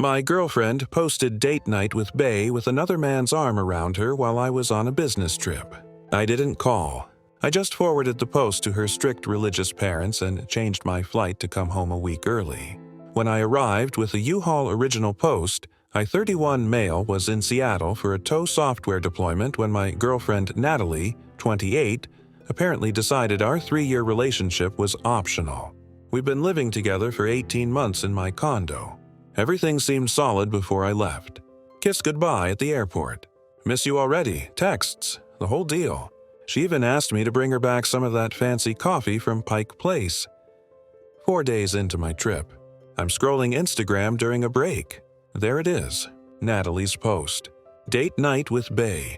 My girlfriend posted date night with Bae with another man's arm around her while I was on a business trip. I didn't call. I just forwarded the post to her strict religious parents and changed my flight to come home a week early. When I arrived with a U-Haul original post, I 31 male was in Seattle for a tow software deployment when my girlfriend Natalie, 28, apparently decided our 3-year relationship was optional. We've been living together for 18 months in my condo. Everything seemed solid before I left. Kissed goodbye at the airport. Miss you already, texts, the whole deal. She even asked me to bring her back some of that fancy coffee from Pike Place. 4 days into my trip, I'm scrolling Instagram during a break. There it is, Natalie's post. Date night with Bae.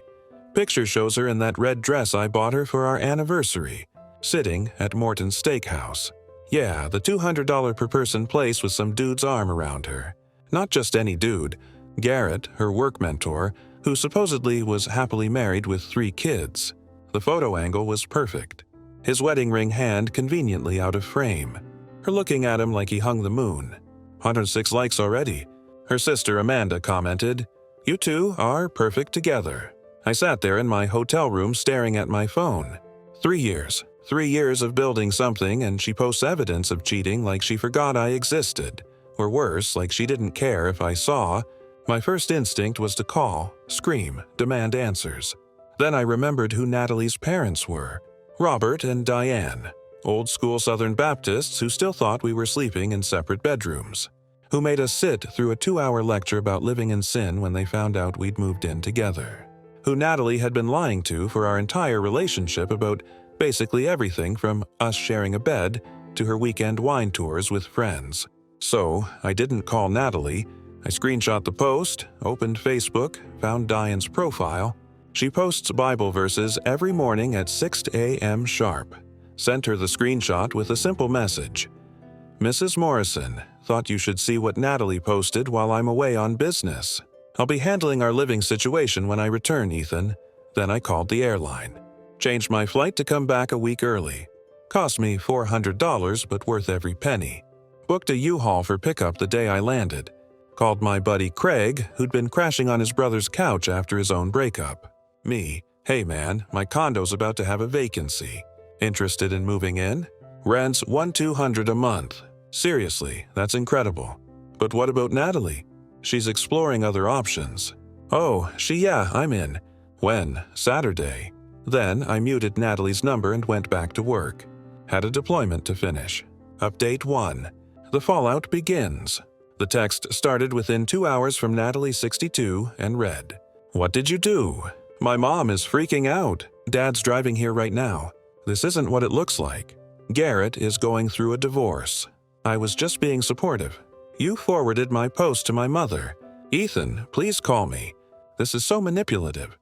Picture shows her in that red dress I bought her for our anniversary, sitting at Morton's Steakhouse. Yeah, the $200 per person place with some dude's arm around her. Not just any dude. Garrett, her work mentor, who supposedly was happily married with 3 kids. The photo angle was perfect. His wedding ring hand conveniently out of frame. Her looking at him like he hung the moon. 106 likes already. Her sister Amanda commented, "You two are perfect together." I sat there in my hotel room staring at my phone. 3 years. 3 years of building something, and she posts evidence of cheating like she forgot I existed. Or worse, like she didn't care if I saw. My first instinct was to call, scream, demand answers. Then I remembered who Natalie's parents were. Robert and Diane, old-school Southern Baptists who still thought we were sleeping in separate bedrooms, who made us sit through a 2-hour lecture about living in sin when they found out we'd moved in together, who Natalie had been lying to for our entire relationship about basically everything from us sharing a bed to her weekend wine tours with friends. So, I didn't call Natalie. I screenshot the post, opened Facebook, found Diane's profile. She posts Bible verses every morning at 6 a.m. sharp. Sent her the screenshot with a simple message. "Mrs. Morrison, thought you should see what Natalie posted while I'm away on business. I'll be handling our living situation when I return, Ethan." Then I called the airline. Changed my flight to come back a week early. Cost me $400, but worth every penny. Booked a U-Haul for pickup the day I landed. Called my buddy Craig, who'd been crashing on his brother's couch after his own breakup. Me, "Hey man, my condo's about to have a vacancy. Interested in moving in? Rent's $1,200 a month. Seriously, that's incredible. But what about Natalie? She's exploring other options." "Oh, yeah, I'm in." "When?" "Saturday." Then I muted Natalie's number and went back to work. Had a deployment to finish. Update 1. The fallout begins. The text started within 2 hours from Natalie 62 and read, "What did you do? My mom is freaking out. Dad's driving here right now. This isn't what it looks like. Garrett is going through a divorce. I was just being supportive. You forwarded my post to my mother. Ethan, please call me. This is so manipulative.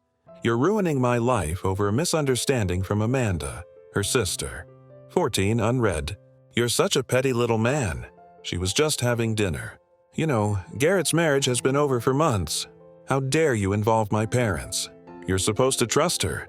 You're ruining my life over a misunderstanding from Amanda, her sister." 14 unread. "You're such a petty little man. She was just having dinner. You know, Garrett's marriage has been over for months. How dare you involve my parents? You're supposed to trust her."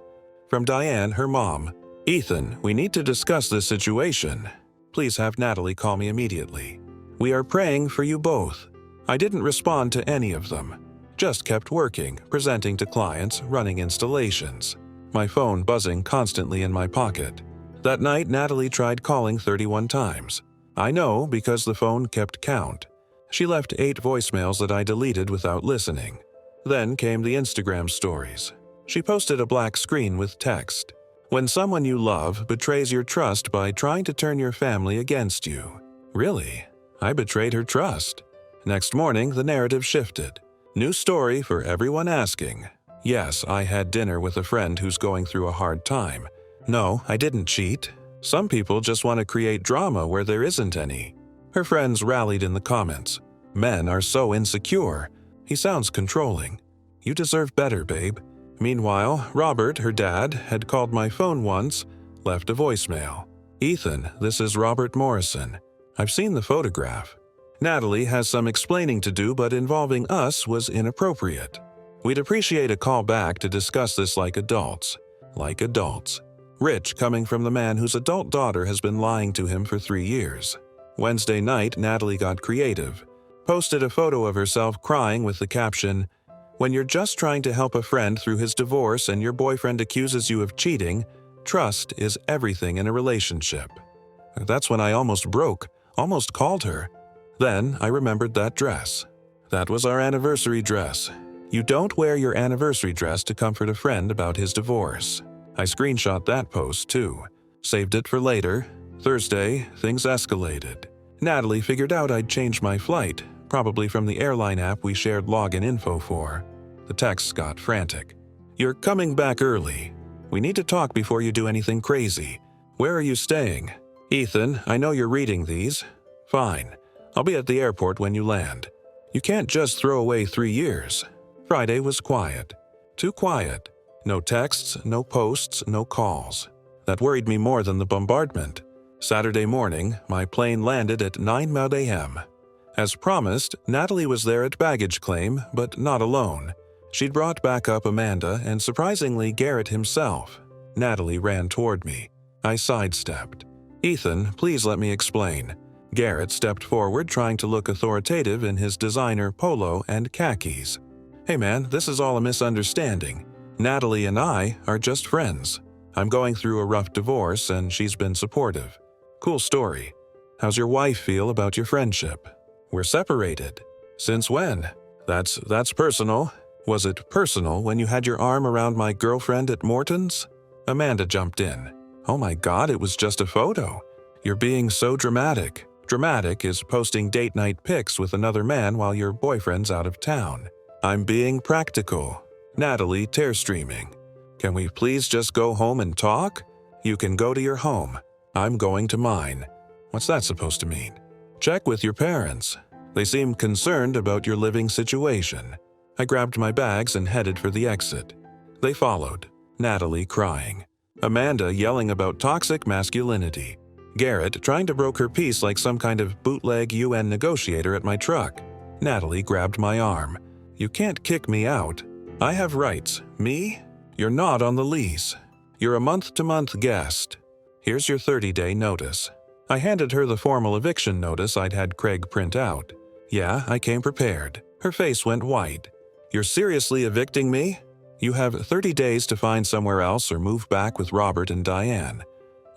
From Diane, her mom. "Ethan, we need to discuss this situation. Please have Natalie call me immediately. We are praying for you both." I didn't respond to any of them. Just kept working, presenting to clients, running installations. My phone buzzing constantly in my pocket. That night, Natalie tried calling 31 times. I know because the phone kept count. She left 8 voicemails that I deleted without listening. Then came the Instagram stories. She posted a black screen with text. "When someone you love betrays your trust by trying to turn your family against you." Really? I betrayed her trust. Next morning, the narrative shifted. New story for everyone asking. Yes, I had dinner with a friend who's going through a hard time. No, I didn't cheat. Some people just want to create drama where there isn't any. Her friends rallied in the comments. "Men are so insecure. He sounds controlling. You deserve better, babe." Meanwhile, Robert, her dad, had called my phone once, left a voicemail. "Ethan, this is Robert Morrison. I've seen the photograph. Natalie has some explaining to do, but involving us was inappropriate. We'd appreciate a call back to discuss this like adults. Like adults. Rich coming from the man whose adult daughter has been lying to him for 3 years. Wednesday night, Natalie got creative. posted a photo of herself crying with the caption, "When you're just trying to help a friend through his divorce and your boyfriend accuses you of cheating, trust is everything in a relationship." That's when I almost broke, almost called her. Then I remembered that dress. That was our anniversary dress. You don't wear your anniversary dress to comfort a friend about his divorce. I screenshot that post too. Saved it for later. Thursday, things escalated. Natalie figured out I'd changed my flight, probably from the airline app we shared login info for. The texts got frantic. "You're coming back early. We need to talk before you do anything crazy. Where are you staying? Ethan, I know you're reading these. Fine. I'll be at the airport when you land. You can't just throw away 3 years." Friday was quiet. Too quiet. No texts, no posts, no calls. That worried me more than the bombardment. Saturday morning, my plane landed at 9 a.m. As promised, Natalie was there at baggage claim, but not alone. She'd brought back up Amanda and surprisingly Garrett himself. Natalie ran toward me. I sidestepped. "Ethan, please let me explain." Garrett stepped forward, trying to look authoritative in his designer polo and khakis. "Hey man, this is all a misunderstanding. Natalie and I are just friends. I'm going through a rough divorce and she's been supportive. Cool story. How's your wife feel about your friendship?" "We're separated." "Since when?" That's personal." "Was it personal when you had your arm around my girlfriend at Morton's?" Amanda jumped in. "Oh my God, it was just a photo. You're being so dramatic. Dramatic is posting date night pics with another man while your boyfriend's out of town." "I'm being practical." Natalie tear-streaming. "Can we please just go home and talk? You can go to your home. I'm going to mine." What's that supposed to mean? "Check with your parents. They seem concerned about your living situation." I grabbed my bags and headed for the exit. They followed, Natalie crying, Amanda yelling about toxic masculinity, Garrett trying to broker peace like some kind of bootleg UN negotiator at my truck. Natalie grabbed my arm. "You can't kick me out. I have rights. Me? You're not on the lease. You're a month-to-month guest. Here's your 30-day notice." I handed her the formal eviction notice I'd had Craig print out. Yeah, I came prepared. Her face went white. "You're seriously evicting me? You have 30 days to find somewhere else or move back with Robert and Diane.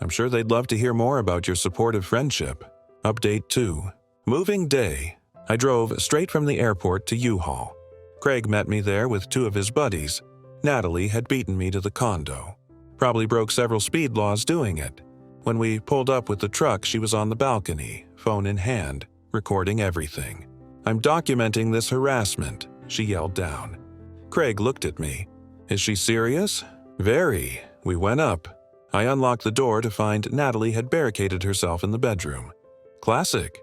I'm sure they'd love to hear more about your supportive friendship." Update 2. Moving day. I drove straight from the airport to U-Haul. Craig met me there with 2 of his buddies. Natalie had beaten me to the condo. Probably broke several speed laws doing it. When we pulled up with the truck, she was on the balcony, phone in hand, recording everything. "I'm documenting this harassment," she yelled down. Craig looked at me. "Is she serious?" "Very." We went up. I unlocked the door to find Natalie had barricaded herself in the bedroom. Classic.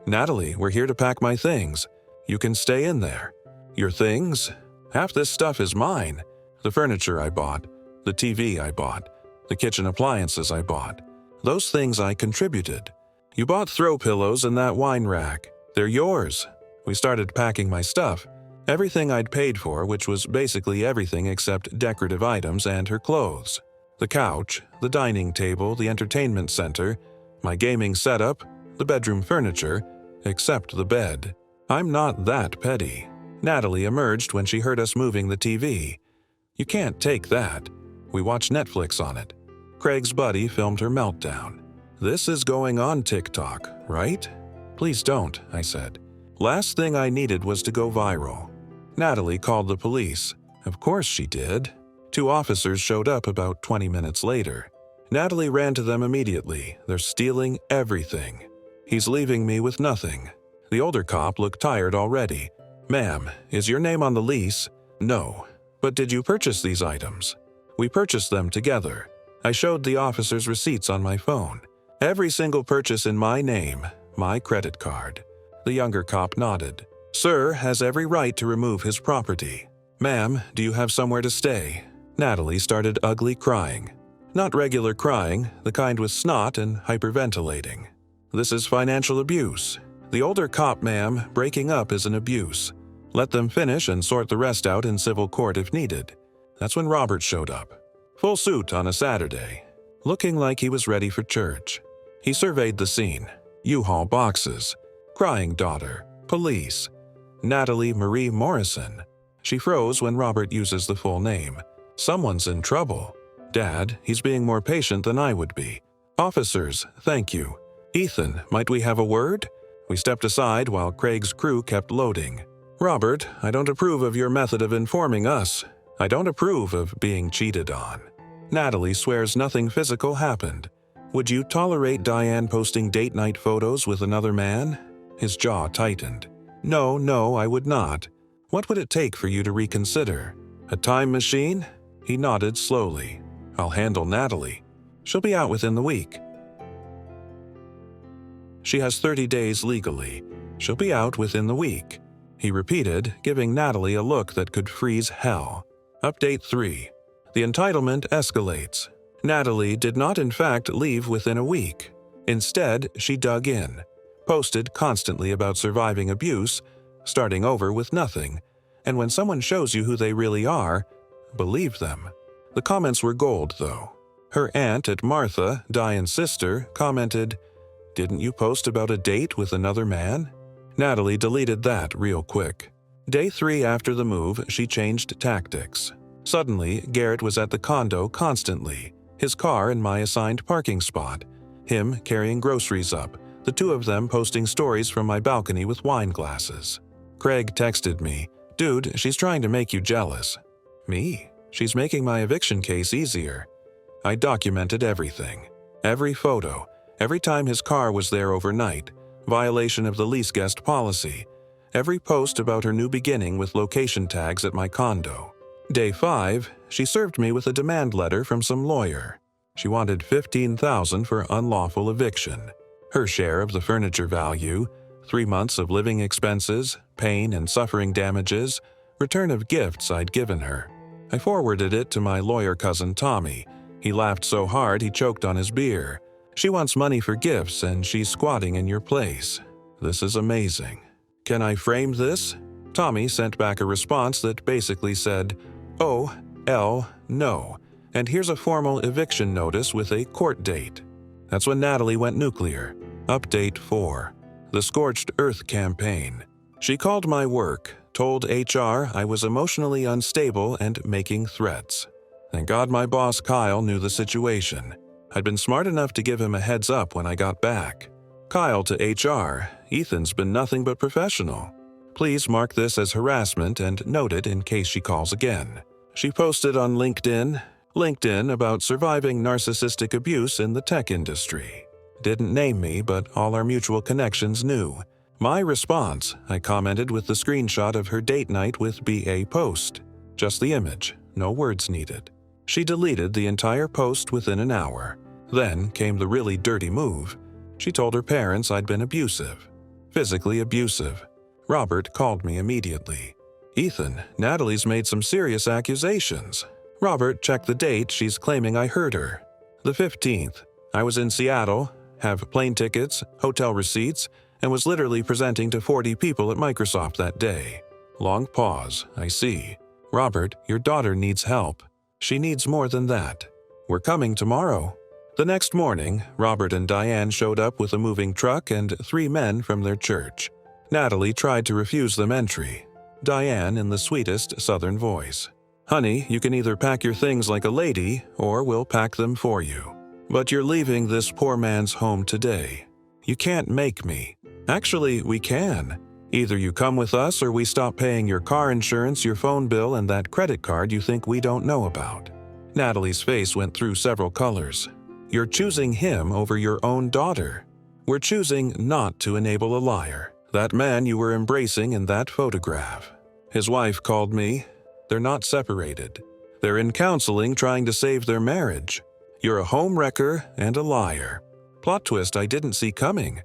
"Natalie, we're here to pack my things. You can stay in there." "Your things? Half this stuff is mine. The furniture I bought, the TV I bought, the kitchen appliances I bought. Those things I contributed. You bought throw pillows and that wine rack. They're yours." We started packing my stuff. Everything I'd paid for, which was basically everything except decorative items and her clothes. The couch, the dining table, the entertainment center, my gaming setup, the bedroom furniture, except the bed. I'm not that petty. Natalie emerged when she heard us moving the TV. "You can't take that." We watched Netflix on it. Craig's buddy filmed her meltdown. "This is going on TikTok, right?" "Please don't," I said. Last thing I needed was to go viral. Natalie called the police. Of course she did. 2 officers showed up about 20 minutes later. Natalie ran to them immediately. "They're stealing everything. He's leaving me with nothing." The older cop looked tired already. "Ma'am, is your name on the lease?" "No." "But did you purchase these items?" "We purchased them together." I showed the officers receipts on my phone. "Every single purchase in my name, my credit card." The younger cop nodded. "Sir has every right to remove his property." "Ma'am, do you have somewhere to stay?" Natalie started ugly crying. Not regular crying, the kind with snot and hyperventilating. "This is financial abuse." "The older cop, ma'am, breaking up is an abuse. Let them finish and sort the rest out in civil court if needed." That's when Robert showed up. Full suit on a Saturday, looking like he was ready for church. He surveyed the scene. U-Haul boxes. Crying daughter. Police. Natalie Marie Morrison. She froze when Robert uses the full name. Someone's in trouble. Dad, he's being more patient than I would be. Officers, thank you. Ethan, might we have a word? We stepped aside while Craig's crew kept loading. Robert, I don't approve of your method of informing us. I don't approve of being cheated on. Natalie swears nothing physical happened. Would you tolerate Diane posting date night photos with another man? His jaw tightened. No, I would not. What would it take for you to reconsider? A time machine? He nodded slowly. I'll handle Natalie. She'll be out within the week. She has 30 days legally. She'll be out within the week. He repeated, giving Natalie a look that could freeze hell. Update 3. The entitlement escalates. Natalie did not in fact leave within a week. Instead, she dug in, posted constantly about surviving abuse, starting over with nothing, and when someone shows you who they really are, believe them. The comments were gold, though. Her aunt at Martha, Diane's sister, commented, "Didn't you post about a date with another man?" Natalie deleted that real quick. Day 3 after the move, she changed tactics. Suddenly, Garrett was at the condo constantly, his car in my assigned parking spot, him carrying groceries up, the two of them posting stories from my balcony with wine glasses. Craig texted me, "Dude, she's trying to make you jealous." Me? She's making my eviction case easier. I documented everything. Every photo, every time his car was there overnight, violation of the lease guest policy, every post about her new beginning with location tags at my condo. Day 5, she served me with a demand letter from some lawyer. She wanted $15,000 for unlawful eviction, her share of the furniture value, 3 months of living expenses, pain and suffering damages, return of gifts I'd given her. I forwarded it to my lawyer cousin Tommy. He laughed so hard he choked on his beer. She wants money for gifts and she's squatting in your place. This is amazing. Can I frame this? Tommy sent back a response that basically said, no, and here's a formal eviction notice with a court date. That's when Natalie went nuclear. Update 4. The Scorched Earth Campaign. She called my work, told HR I was emotionally unstable and making threats. Thank God my boss Kyle knew the situation. I'd been smart enough to give him a heads up when I got back. Kyle to HR, Ethan's been nothing but professional. Please mark this as harassment and note it in case she calls again. She posted on LinkedIn about surviving narcissistic abuse in the tech industry. Didn't name me, but all our mutual connections knew. My response, I commented with the screenshot of her date night with BA post. Just the image, no words needed. She deleted the entire post within an hour. Then came the really dirty move. She told her parents I'd been abusive. Physically abusive. Robert called me immediately. "Ethan, Natalie's made some serious accusations." Robert checked the date she's claiming I hurt her. The 15th. I was in Seattle, have plane tickets, hotel receipts, and was literally presenting to 40 people at Microsoft that day. Long pause. I see. "Robert, your daughter needs help. She needs more than that. We're coming tomorrow." The next morning, Robert and Diane showed up with a moving truck and 3 men from their church. Natalie tried to refuse them entry. Diane in the sweetest southern voice. "Honey, you can either pack your things like a lady, or we'll pack them for you. But you're leaving this poor man's home today. You can't make me. Actually, we can. Either you come with us or we stop paying your car insurance, your phone bill, and that credit card you think we don't know about." Natalie's face went through several colors. "You're choosing him over your own daughter. We're choosing not to enable a liar. That man you were embracing in that photograph. His wife called me. They're not separated. They're in counseling trying to save their marriage. You're a home wrecker and a liar." Plot twist I didn't see coming.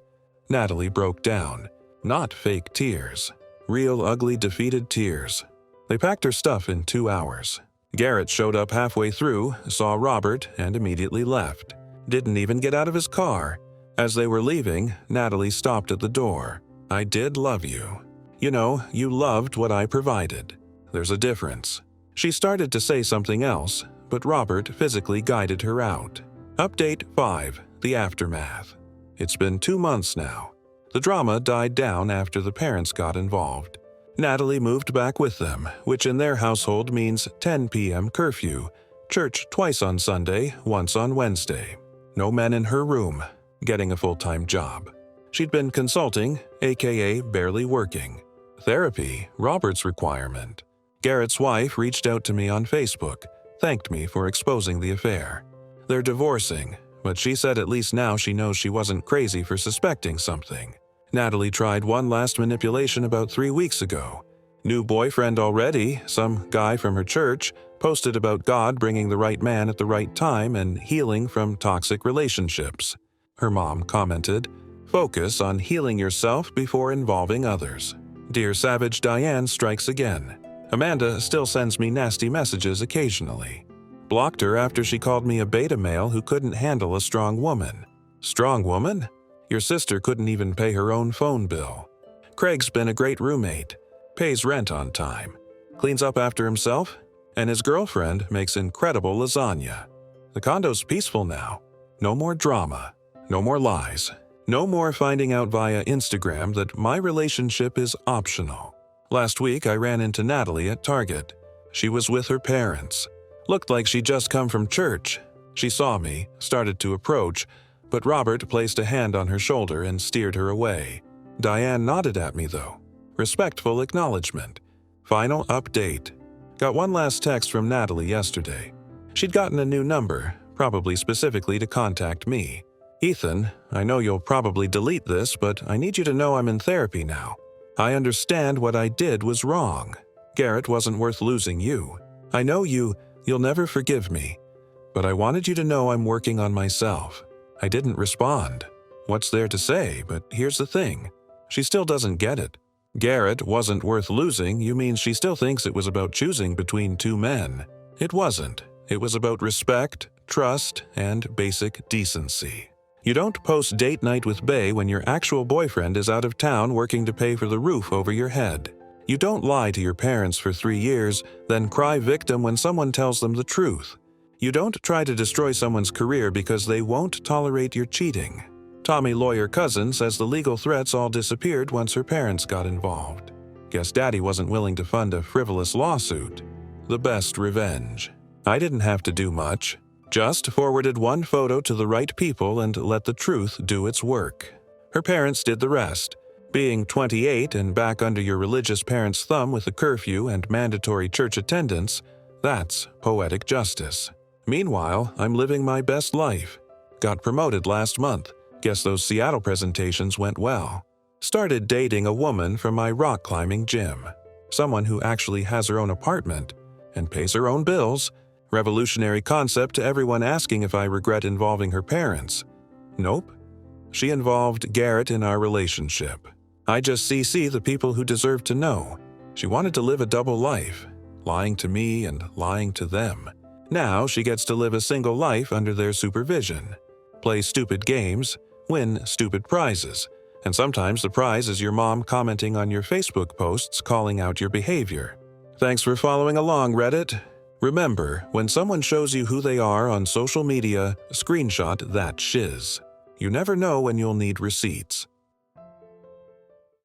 Natalie broke down. Not fake tears. Real ugly defeated tears. They packed her stuff in 2 hours. Garrett showed up halfway through, saw Robert, and immediately left. Didn't even get out of his car. As they were leaving, Natalie stopped at the door. "I did love you. You know, you loved what I provided. There's a difference." She started to say something else, but Robert physically guided her out. Update 5. The Aftermath. It's been 2 months now. The drama died down after the parents got involved. Natalie moved back with them, which in their household means 10 p.m. curfew, church twice on Sunday, once on Wednesday. No men in her room, getting a full-time job. She'd been consulting, aka barely working. Therapy, Robert's requirement. Garrett's wife reached out to me on Facebook, thanked me for exposing the affair. They're divorcing, but she said at least now she knows she wasn't crazy for suspecting something. Natalie tried one last manipulation about 3 weeks ago. New boyfriend already, some guy from her church, posted about God bringing the right man at the right time and healing from toxic relationships. Her mom commented, "Focus on healing yourself before involving others." Dear Savage Diane strikes again. Amanda still sends me nasty messages occasionally. Blocked her after she called me a beta male who couldn't handle a strong woman. Strong woman? Your sister couldn't even pay her own phone bill. Craig's been a great roommate. Pays rent on time. Cleans up after himself. And his girlfriend makes incredible lasagna. The condo's peaceful now. No more drama. No more lies. No more finding out via Instagram that my relationship is optional. Last week I ran into Natalie at Target. She was with her parents. Looked like she'd just come from church. She saw me, started to approach, but Robert placed a hand on her shoulder and steered her away. Diane nodded at me though. Respectful acknowledgement. Final update. Got one last text from Natalie yesterday. She'd gotten a new number, probably specifically to contact me. "Ethan, I know you'll probably delete this, but I need you to know I'm in therapy now. I understand what I did was wrong. Garrett wasn't worth losing you. I know you'll never forgive me. But I wanted you to know I'm working on myself." I didn't respond. What's there to say? But here's the thing. She still doesn't get it. Garrett wasn't worth losing, you mean she still thinks it was about choosing between two men. It wasn't. It was about respect, trust, and basic decency. You don't post date night with Bae when your actual boyfriend is out of town working to pay for the roof over your head. You don't lie to your parents for 3 years, then cry victim when someone tells them the truth. You don't try to destroy someone's career because they won't tolerate your cheating. Tommy lawyer cousin says the legal threats all disappeared once her parents got involved. Guess daddy wasn't willing to fund a frivolous lawsuit. The best revenge. I didn't have to do much. Just forwarded one photo to the right people and let the truth do its work. Her parents did the rest. Being 28 and back under your religious parents' thumb with a curfew and mandatory church attendance, that's poetic justice. Meanwhile, I'm living my best life. Got promoted last month. Guess those Seattle presentations went well. Started dating a woman from my rock climbing gym. Someone who actually has her own apartment and pays her own bills. Revolutionary concept to everyone asking if I regret involving her parents. Nope. She involved Garrett in our relationship. I just CC the people who deserve to know. She wanted to live a double life, lying to me and lying to them. Now she gets to live a single life under their supervision. Play stupid games, win stupid prizes, and sometimes the prize is your mom commenting on your Facebook posts calling out your behavior. Thanks for following along, Reddit. Remember, when someone shows you who they are on social media, screenshot that shiz. You never know when you'll need receipts.